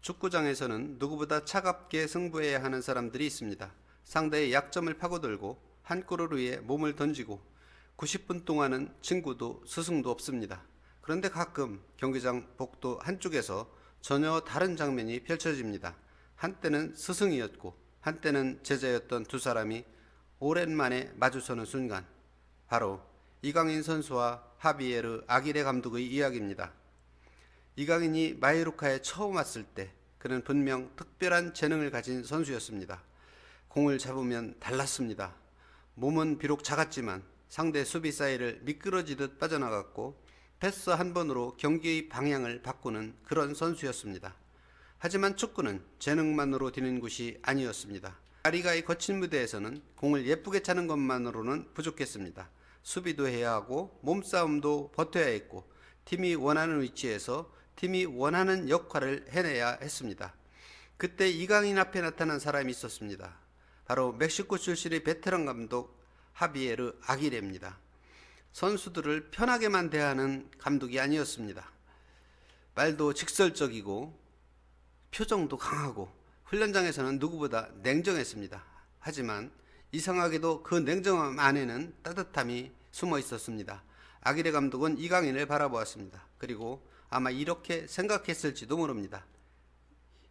축구장에서는 누구보다 차갑게 승부해야 하는 사람들이 있습니다. 상대의 약점을 파고들고 한 골을 위해 몸을 던지고 90분 동안은 친구도 스승도 없습니다. 그런데 가끔 경기장 복도 한쪽에서 전혀 다른 장면이 펼쳐집니다. 한때는 스승이었고 한때는 제자였던 두 사람이 오랜만에 마주서는 순간, 바로 이강인 선수와 하비에르 아기레 감독의 이야기입니다. 이강인이 마요르카에 처음 왔을 때 그는 분명 특별한 재능을 가진 선수였습니다. 공을 잡으면 달랐습니다. 몸은 비록 작았지만 상대 수비 사이를 미끄러지듯 빠져나갔고 패스 한 번으로 경기의 방향을 바꾸는 그런 선수였습니다. 하지만 축구는 재능만으로 되는 것이 아니었습니다. 라리가의 거친 무대에서는 공을 예쁘게 차는 것만으로는 부족했습니다. 수비도 해야 하고 몸싸움도 버텨야 했고 팀이 원하는 위치에서 팀이 원하는 역할을 해내야 했습니다. 그때 이강인 앞에 나타난 사람이 있었습니다. 바로 멕시코 출신의 베테랑 감독 하비에르 아기레입니다. 선수들을 편하게만 대하는 감독이 아니었습니다. 말도 직설적이고 표정도 강하고 훈련장에서는 누구보다 냉정했습니다. 하지만 이상하게도 그 냉정함 안에는 따뜻함이 숨어 있었습니다. 아기레 감독은 이강인을 바라보았습니다. 그리고 아마 이렇게 생각했을지도 모릅니다.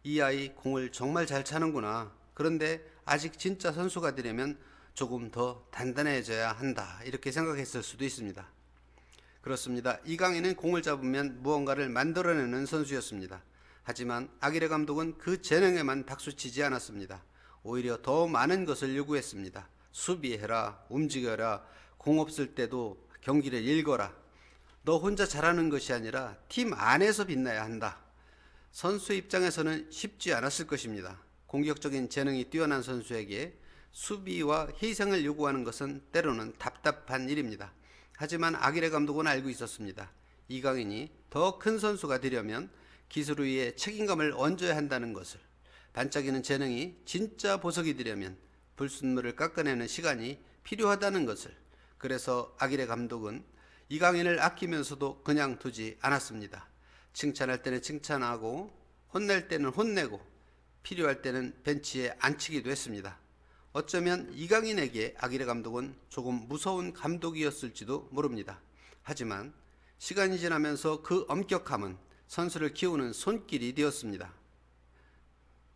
이 아이 공을 정말 잘 차는구나. 그런데 아직 진짜 선수가 되려면 조금 더 단단해져야 한다. 이렇게 생각했을 수도 있습니다. 그렇습니다. 이강인은 공을 잡으면 무언가를 만들어내는 선수였습니다. 하지만 아기레 감독은 그 재능에만 박수치지 않았습니다. 오히려 더 많은 것을 요구했습니다. 수비해라, 움직여라, 공 없을 때도 경기를 읽어라. 너 혼자 잘하는 것이 아니라 팀 안에서 빛나야 한다. 선수 입장에서는 쉽지 않았을 것입니다. 공격적인 재능이 뛰어난 선수에게 수비와 희생을 요구하는 것은 때로는 답답한 일입니다. 하지만 아기레 감독은 알고 있었습니다. 이강인이 더 큰 선수가 되려면 기술 위에 책임감을 얹어야 한다는 것을, 반짝이는 재능이 진짜 보석이 되려면 불순물을 깎아내는 시간이 필요하다는 것을. 그래서 아기레 감독은 이강인을 아끼면서도 그냥 두지 않았습니다. 칭찬할 때는 칭찬하고 혼낼 때는 혼내고 필요할 때는 벤치에 앉히기도 했습니다. 어쩌면 이강인에게 아기레 감독은 조금 무서운 감독이었을지도 모릅니다. 하지만 시간이 지나면서 그 엄격함은 선수를 키우는 손길이 되었습니다.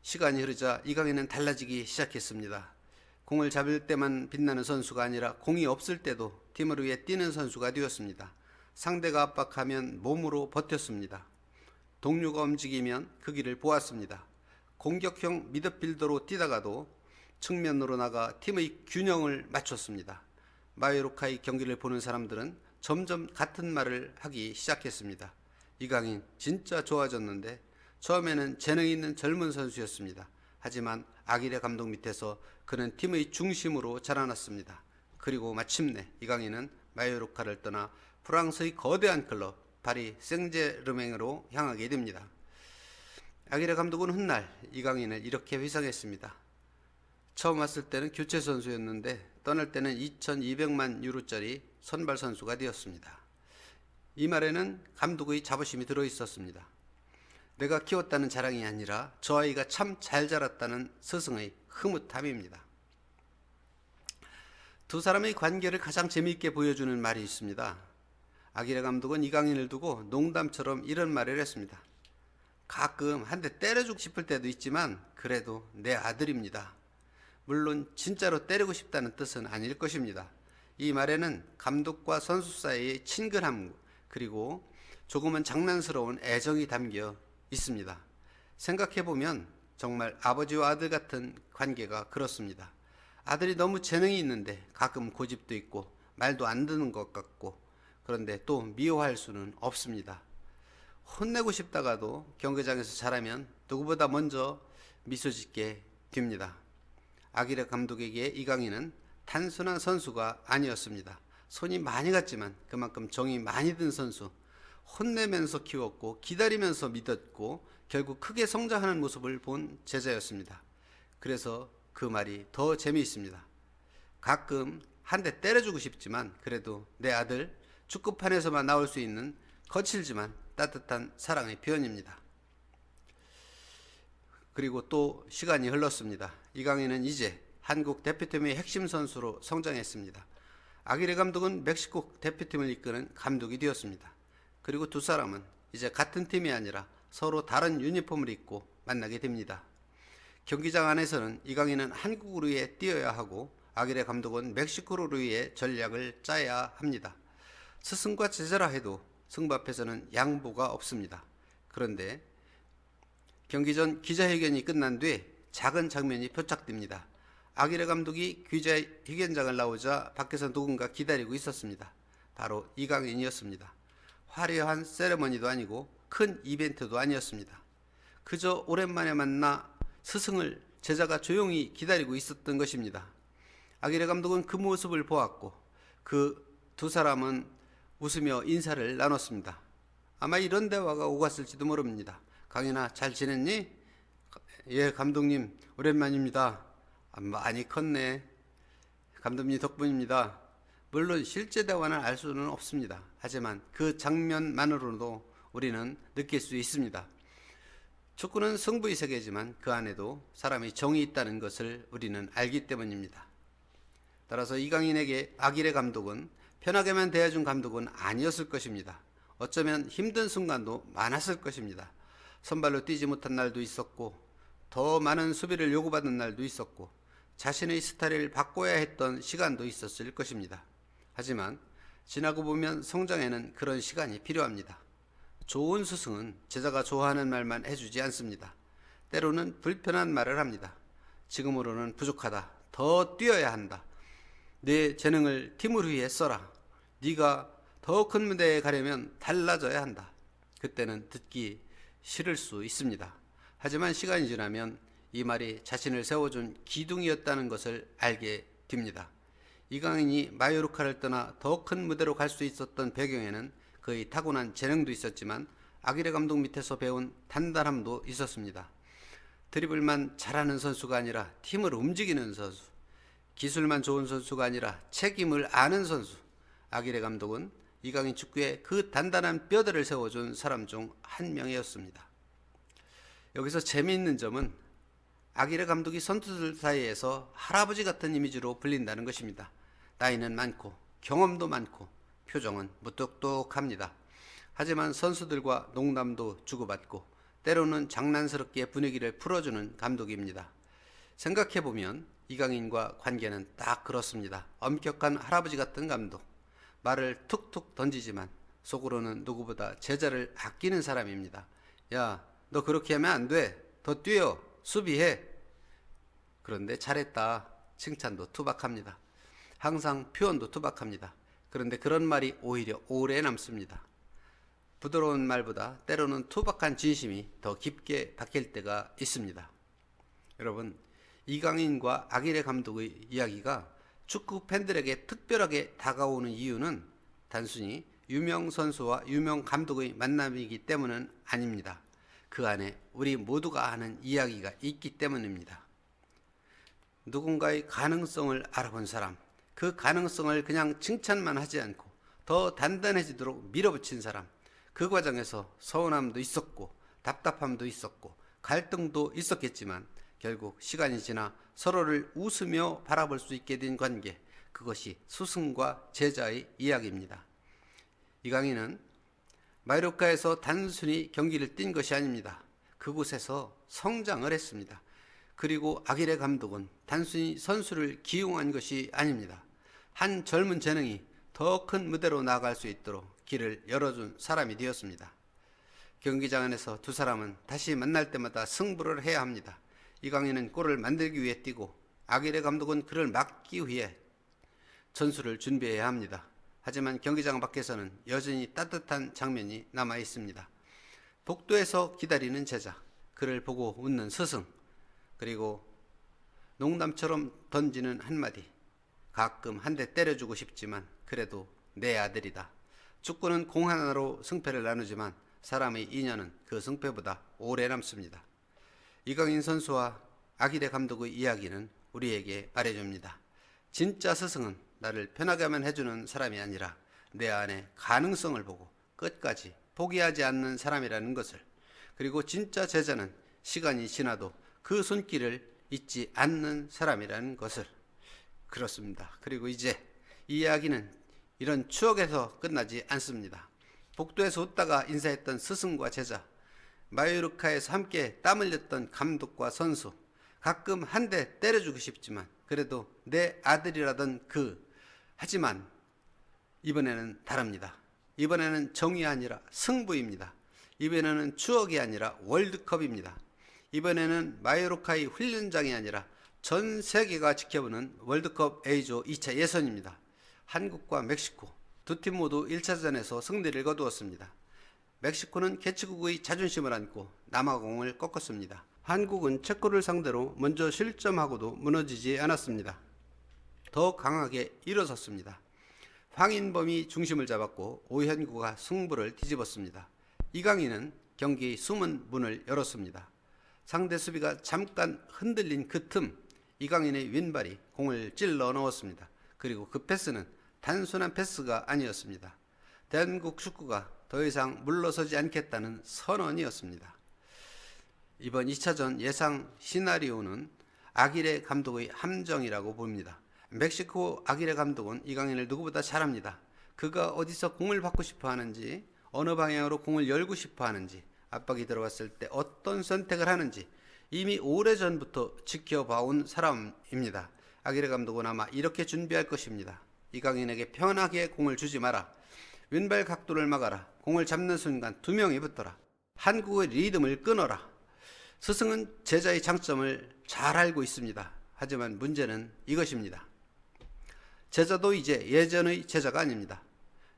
시간이 흐르자 이강인은 달라지기 시작했습니다. 공을 잡을 때만 빛나는 선수가 아니라 공이 없을 때도 팀을 위해 뛰는 선수가 되었습니다. 상대가 압박하면 몸으로 버텼습니다. 동료가 움직이면 그 길을 보았습니다. 공격형 미드필더로 뛰다가도 측면으로 나가 팀의 균형을 맞췄습니다. 마요르카의 경기를 보는 사람들은 점점 같은 말을 하기 시작했습니다. 이강인 진짜 좋아졌는데 처음에는 재능 있는 젊은 선수였습니다. 하지만 아기레 감독 밑에서 그는 팀의 중심으로 자라났습니다. 그리고 마침내 이강인은 마요르카를 떠나 프랑스의 거대한 클럽 파리 생제르맹으로 향하게 됩니다. 아기레 감독은 훗날 이강인을 이렇게 회상했습니다. 처음 왔을 때는 교체 선수였는데 떠날 때는 2200만 유로짜리 선발 선수가 되었습니다. 이 말에는 감독의 자부심이 들어있었습니다. 내가 키웠다는 자랑이 아니라 저 아이가 참 잘 자랐다는 스승의 흐뭇함입니다. 두 사람의 관계를 가장 재미있게 보여주는 말이 있습니다. 아기레 감독은 이강인을 두고 농담처럼 이런 말을 했습니다. 가끔 한 대 때려주고 싶을 때도 있지만 그래도 내 아들입니다. 물론 진짜로 때리고 싶다는 뜻은 아닐 것입니다. 이 말에는 감독과 선수 사이의 친근함 그리고 조금은 장난스러운 애정이 담겨 있습니다. 생각해보면 정말 아버지와 아들 같은 관계가 그렇습니다. 아들이 너무 재능이 있는데 가끔 고집도 있고 말도 안 듣는 것 같고 그런데 또 미워할 수는 없습니다. 혼내고 싶다가도 경기장에서 잘하면 누구보다 먼저 미소 짓게 됩니다. 아기레 감독에게 이강인은 단순한 선수가 아니었습니다. 손이 많이 갔지만 그만큼 정이 많이 든 선수, 혼내면서 키웠고 기다리면서 믿었고 결국 크게 성장하는 모습을 본 제자였습니다. 그래서 그 말이 더 재미있습니다. 가끔 한 대 때려주고 싶지만 그래도 내 아들, 축구판에서만 나올 수 있는 거칠지만 따뜻한 사랑의 표현입니다. 그리고 또 시간이 흘렀습니다. 이강인은 이제 한국 대표팀의 핵심 선수로 성장했습니다. 아기레 감독은 멕시코 대표팀을 이끄는 감독이 되었습니다. 그리고 두 사람은 이제 같은 팀이 아니라 서로 다른 유니폼을 입고 만나게 됩니다. 경기장 안에서는 이강인은 한국을 위해 뛰어야 하고 아기레 감독은 멕시코를 위해 전략을 짜야 합니다. 스승과 제자라 해도 승부 앞에서는 양보가 없습니다. 그런데 경기 전 기자회견이 끝난 뒤 작은 장면이 포착됩니다. 아기레 감독이 기자회견장을 나오자 밖에서 누군가 기다리고 있었습니다. 바로 이강인이었습니다. 화려한 세레머니도 아니고 큰 이벤트도 아니었습니다. 그저 오랜만에 만나 스승을 제자가 조용히 기다리고 있었던 것입니다. 아기레 감독은 그 모습을 보았고 그 두 사람은 웃으며 인사를 나눴습니다. 아마 이런 대화가 오갔을지도 모릅니다. 강인아, 잘 지냈니? 예, 감독님 오랜만입니다. 많이 컸네. 감독님 덕분입니다. 물론 실제 대화는 알 수는 없습니다. 하지만 그 장면만으로도 우리는 느낄 수 있습니다. 축구는 승부의 세계지만 그 안에도 사람이 정이 있다는 것을 우리는 알기 때문입니다. 따라서 이강인에게 아기레 감독은 편하게만 대해준 감독은 아니었을 것입니다. 어쩌면 힘든 순간도 많았을 것입니다. 선발로 뛰지 못한 날도 있었고 더 많은 수비를 요구받은 날도 있었고 자신의 스타일을 바꿔야 했던 시간도 있었을 것입니다. 하지만 지나고 보면 성장에는 그런 시간이 필요합니다. 좋은 스승은 제자가 좋아하는 말만 해주지 않습니다. 때로는 불편한 말을 합니다. 지금으로는 부족하다. 더 뛰어야 한다. 내 재능을 팀을 위해 써라. 네가 더 큰 무대에 가려면 달라져야 한다. 그때는 듣기 싫을 수 있습니다. 하지만 시간이 지나면 이 말이 자신을 세워준 기둥이었다는 것을 알게 됩니다. 이강인이 마요르카를 떠나 더 큰 무대로 갈 수 있었던 배경에는 그의 타고난 재능도 있었지만 아기레 감독 밑에서 배운 단단함도 있었습니다. 드리블만 잘하는 선수가 아니라 팀을 움직이는 선수, 기술만 좋은 선수가 아니라 책임을 아는 선수. 아기레 감독은 이강인 축구에 그 단단한 뼈대를 세워준 사람 중 한 명이었습니다. 여기서 재미있는 점은 아기레 감독이 선수들 사이에서 할아버지 같은 이미지로 불린다는 것입니다. 나이는 많고 경험도 많고 표정은 무뚝뚝합니다. 하지만 선수들과 농담도 주고받고 때로는 장난스럽게 분위기를 풀어주는 감독입니다. 생각해보면 이강인과 관계는 딱 그렇습니다. 엄격한 할아버지 같은 감독. 말을 툭툭 던지지만 속으로는 누구보다 제자를 아끼는 사람입니다. 야, 너 그렇게 하면 안 돼. 더 뛰어. 수비해. 그런데 잘했다. 칭찬도 투박합니다. 항상 표현도 투박합니다. 그런데 그런 말이 오히려 오래 남습니다. 부드러운 말보다 때로는 투박한 진심이 더 깊게 박힐 때가 있습니다. 여러분, 이강인과 아기레 감독의 이야기가 축구 팬들에게 특별하게 다가오는 이유는 단순히 유명 선수와 유명 감독의 만남이기 때문은 아닙니다. 그 안에 우리 모두가 아는 이야기가 있기 때문입니다. 누군가의 가능성을 알아본 사람, 그 가능성을 그냥 칭찬만 하지 않고 더 단단해지도록 밀어붙인 사람, 그 과정에서 서운함도 있었고 답답함도 있었고 갈등도 있었겠지만 결국 시간이 지나 서로를 웃으며 바라볼 수 있게 된 관계, 그것이 스승과 제자의 이야기입니다. 이강인은 마요르카에서 단순히 경기를 뛴 것이 아닙니다. 그곳에서 성장을 했습니다. 그리고 아기레 감독은 단순히 선수를 기용한 것이 아닙니다. 한 젊은 재능이 더 큰 무대로 나아갈 수 있도록 길을 열어준 사람이 되었습니다. 경기장 안에서 두 사람은 다시 만날 때마다 승부를 해야 합니다. 이강인은 골을 만들기 위해 뛰고 아기레 감독은 그를 막기 위해 전술을 준비해야 합니다. 하지만 경기장 밖에서는 여전히 따뜻한 장면이 남아 있습니다. 복도에서 기다리는 제자, 그를 보고 웃는 스승, 그리고 농담처럼 던지는 한마디, 가끔 한 대 때려주고 싶지만 그래도 내 아들이다. 축구는 공 하나로 승패를 나누지만 사람의 인연은 그 승패보다 오래 남습니다. 이강인 선수와 아기레 감독의 이야기는 우리에게 말해줍니다. 진짜 스승은 나를 편하게만 해주는 사람이 아니라 내 안에 가능성을 보고 끝까지 포기하지 않는 사람이라는 것을, 그리고 진짜 제자는 시간이 지나도 그 손길을 잊지 않는 사람이라는 것을. 그렇습니다. 그리고 이제 이 이야기는 이런 추억에서 끝나지 않습니다. 복도에서 웃다가 인사했던 스승과 제자, 마요르카에서 함께 땀 흘렸던 감독과 선수, 가끔 한 대 때려주고 싶지만 그래도 내 아들이라던 하지만 이번에는 다릅니다. 이번에는 정이 아니라 승부입니다. 이번에는 추억이 아니라 월드컵입니다. 이번에는 마요르카의 훈련장이 아니라 전 세계가 지켜보는 월드컵 A조 2차 예선입니다. 한국과 멕시코 두 팀 모두 1차전에서 승리를 거두었습니다. 멕시코는 개최국의 자존심을 안고 남아공을 꺾었습니다. 한국은 체코를 상대로 먼저 실점하고도 무너지지 않았습니다. 더 강하게 일어섰습니다. 황인범이 중심을 잡았고 오현구가 승부를 뒤집었습니다. 이강인은 경기의 숨은 문을 열었습니다. 상대 수비가 잠깐 흔들린 그 틈 이강인의 왼발이 공을 찔러 넣었습니다. 그리고 그 패스는 단순한 패스가 아니었습니다. 대한민국 축구가 더 이상 물러서지 않겠다는 선언이었습니다. 이번 2차전 예상 시나리오는 아기레 감독의 함정이라고 봅니다. 멕시코 아기레 감독은 이강인을 누구보다 잘합니다. 그가 어디서 공을 받고 싶어 하는지, 어느 방향으로 공을 열고 싶어 하는지, 압박이 들어왔을 때 어떤 선택을 하는지 이미 오래전부터 지켜봐온 사람입니다. 아기레 감독은 아마 이렇게 준비할 것입니다. 이강인에게 편하게 공을 주지 마라. 왼발 각도를 막아라. 공을 잡는 순간 두 명이 붙어라. 한국의 리듬을 끊어라. 스승은 제자의 장점을 잘 알고 있습니다. 하지만 문제는 이것입니다. 제자도 이제 예전의 제자가 아닙니다.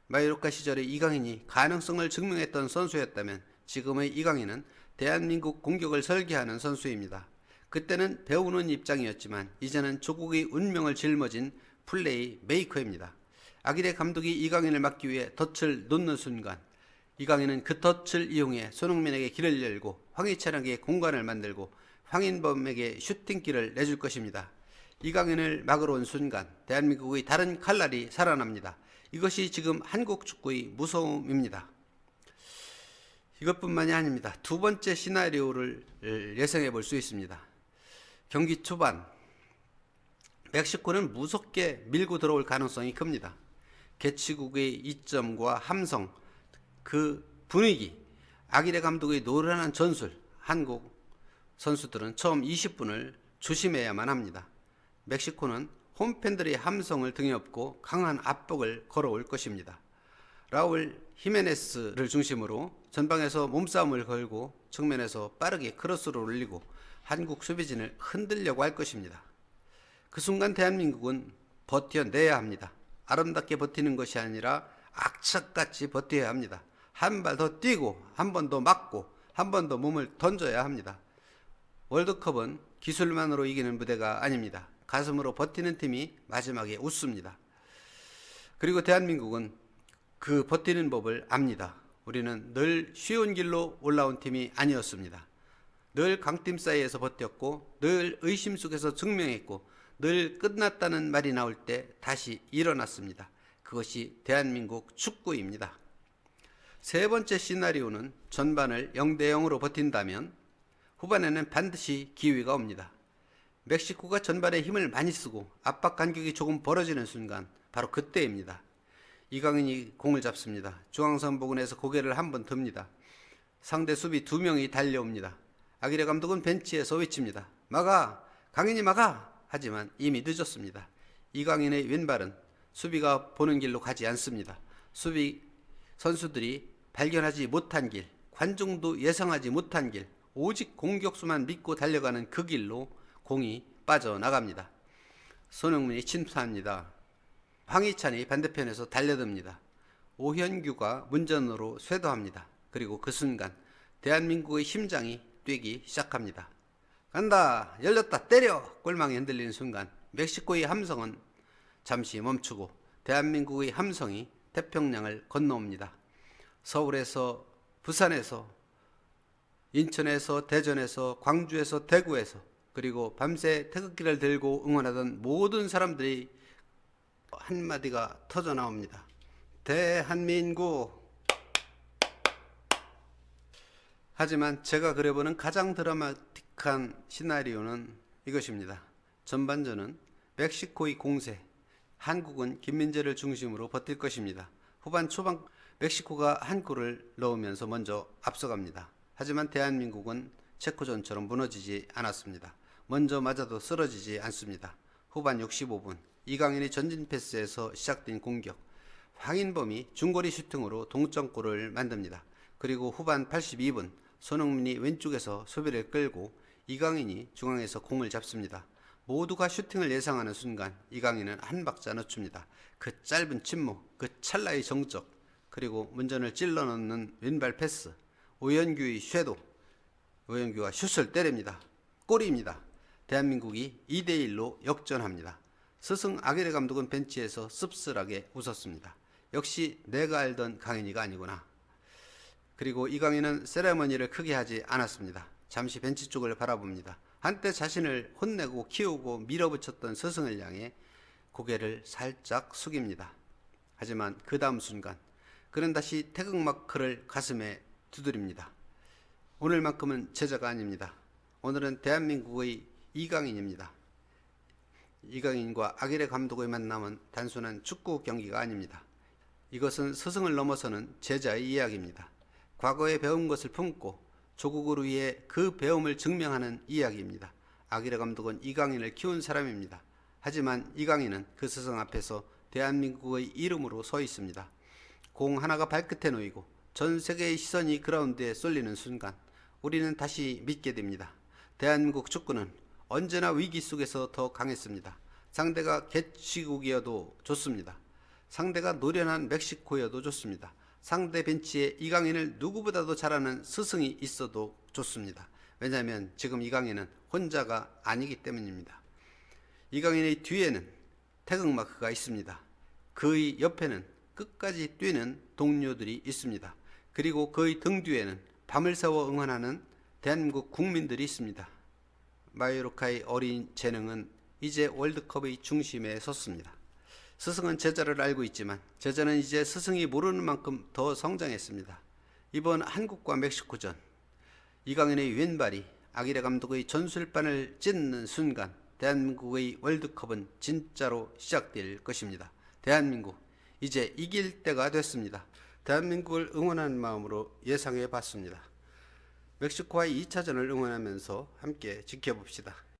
마요르카 시절의 이강인이 가능성을 증명했던 선수였다면 지금의 이강인은 대한민국 공격을 설계하는 선수입니다. 그때는 배우는 입장이었지만 이제는 조국의 운명을 짊어진 플레이 메이커입니다. 아기레 감독이 이강인을 막기 위해 덫을 놓는 순간 이강인은 그 덫을 이용해 손흥민에게 길을 열고 황희찬에게 공간을 만들고 황인범에게 슈팅기를 내줄 것입니다. 이강인을 막으러 온 순간 대한민국의 다른 칼날이 살아납니다. 이것이 지금 한국 축구의 무서움입니다. 이것뿐만이 아닙니다. 두 번째 시나리오를 예상해 볼 수 있습니다. 경기 초반 멕시코는 무섭게 밀고 들어올 가능성이 큽니다. 개최국의 이점과 함성, 그 분위기, 아기레 감독의 노련한 전술, 한국 선수들은 처음 20분을 조심해야만 합니다. 멕시코는 홈팬들의 함성을 등에 업고 강한 압박을 걸어올 것입니다. 라울 히메네스를 중심으로 전방에서 몸싸움을 걸고 측면에서 빠르게 크로스를 올리고 한국 수비진을 흔들려고 할 것입니다. 그 순간 대한민국은 버텨내야 합니다. 아름답게 버티는 것이 아니라 악착같이 버텨야 합니다. 한 발 더 뛰고 한 번 더 맞고 한 번 더 몸을 던져야 합니다. 월드컵은 기술만으로 이기는 무대가 아닙니다. 가슴으로 버티는 팀이 마지막에 웃습니다. 그리고 대한민국은 그 버티는 법을 압니다. 우리는 늘 쉬운 길로 올라온 팀이 아니었습니다. 늘 강팀 사이에서 버텼고 늘 의심 속에서 증명했고 늘 끝났다는 말이 나올 때 다시 일어났습니다. 그것이 대한민국 축구입니다. 세 번째 시나리오는 전반을 0대0으로 버틴다면 후반에는 반드시 기회가 옵니다. 멕시코가 전반에 힘을 많이 쓰고 압박 간격이 조금 벌어지는 순간 바로 그때입니다. 이강인이 공을 잡습니다. 중앙선 부근에서 고개를 한번 듭니다. 상대 수비 두 명이 달려옵니다. 아기레 감독은 벤치에서 외칩니다. 막아! 강인이 막아! 하지만 이미 늦었습니다. 이강인의 왼발은 수비가 보는 길로 가지 않습니다. 수비 선수들이 발견하지 못한 길, 관중도 예상하지 못한 길, 오직 공격수만 믿고 달려가는 그 길로 공이 빠져나갑니다. 손흥민이 침투합니다. 황희찬이 반대편에서 달려듭니다. 오현규가 문전으로 쇄도합니다. 그리고 그 순간 대한민국의 심장이 뛰기 시작합니다. 간다! 열렸다! 때려! 골망이 흔들리는 순간 멕시코의 함성은 잠시 멈추고 대한민국의 함성이 태평양을 건너옵니다. 서울에서, 부산에서, 인천에서, 대전에서, 광주에서, 대구에서 그리고 밤새 태극기를 들고 응원하던 모든 사람들이 한마디가 터져 나옵니다. 대한민국! 하지만 제가 그려보는 가장 예측한 시나리오는 이것입니다. 전반전은 멕시코의 공세, 한국은 김민재를 중심으로 버틸 것입니다. 후반 초반 멕시코가 한 골을 넣으면서 먼저 앞서갑니다. 하지만 대한민국은 체코전처럼 무너지지 않았습니다. 먼저 맞아도 쓰러지지 않습니다. 후반 65분 이강인의 전진 패스에서 시작된 공격, 황인범이 중거리 슈팅으로 동점골을 만듭니다. 그리고 후반 82분 손흥민이 왼쪽에서 수비를 끌고 이강인이 중앙에서 공을 잡습니다. 모두가 슈팅을 예상하는 순간 이강인은 한 박자 늦춥니다. 그 짧은 침묵, 그 찰나의 정적, 그리고 문전을 찔러 넣는 왼발 패스, 오연규의 섀도, 오연규가 슛을 때립니다. 골입니다. 대한민국이 2대1로 역전합니다. 스승 아기레 감독은 벤치에서 씁쓸하게 웃었습니다. 역시 내가 알던 강인이가 아니구나. 그리고 이강인은 세레머니를 크게 하지 않았습니다. 잠시 벤치 쪽을 바라봅니다. 한때 자신을 혼내고 키우고 밀어붙였던 스승을 향해 고개를 살짝 숙입니다. 하지만 그 다음 순간 그는 다시 태극마크를 가슴에 두드립니다. 오늘만큼은 제자가 아닙니다. 오늘은 대한민국의 이강인입니다. 이강인과 아기레 감독의 만남은 단순한 축구 경기가 아닙니다. 이것은 스승을 넘어서는 제자의 이야기입니다. 과거에 배운 것을 품고 조국을 위해 그 배움을 증명하는 이야기입니다. 아기레 감독은 이강인을 키운 사람입니다. 하지만 이강인은 그 스승 앞에서 대한민국의 이름으로 서 있습니다. 공 하나가 발끝에 놓이고 전 세계의 시선이 그라운드에 쏠리는 순간 우리는 다시 믿게 됩니다. 대한민국 축구는 언제나 위기 속에서 더 강했습니다. 상대가 개취국이어도 좋습니다. 상대가 노련한 멕시코여도 좋습니다. 상대 벤치에 이강인을 누구보다도 잘하는 스승이 있어도 좋습니다. 왜냐하면 지금 이강인은 혼자가 아니기 때문입니다. 이강인의 뒤에는 태극마크가 있습니다. 그의 옆에는 끝까지 뛰는 동료들이 있습니다. 그리고 그의 등 뒤에는 밤을 새워 응원하는 대한민국 국민들이 있습니다. 마요르카의 어린 재능은 이제 월드컵의 중심에 섰습니다. 스승은 제자를 알고 있지만 제자는 이제 스승이 모르는 만큼 더 성장했습니다. 이번 한국과 멕시코전 이강인의 왼발이 아기레 감독의 전술반을 찢는 순간 대한민국의 월드컵은 진짜로 시작될 것입니다. 대한민국 이제 이길 때가 됐습니다. 대한민국을 응원하는 마음으로 예상해 봤습니다. 멕시코와의 2차전을 응원하면서 함께 지켜봅시다.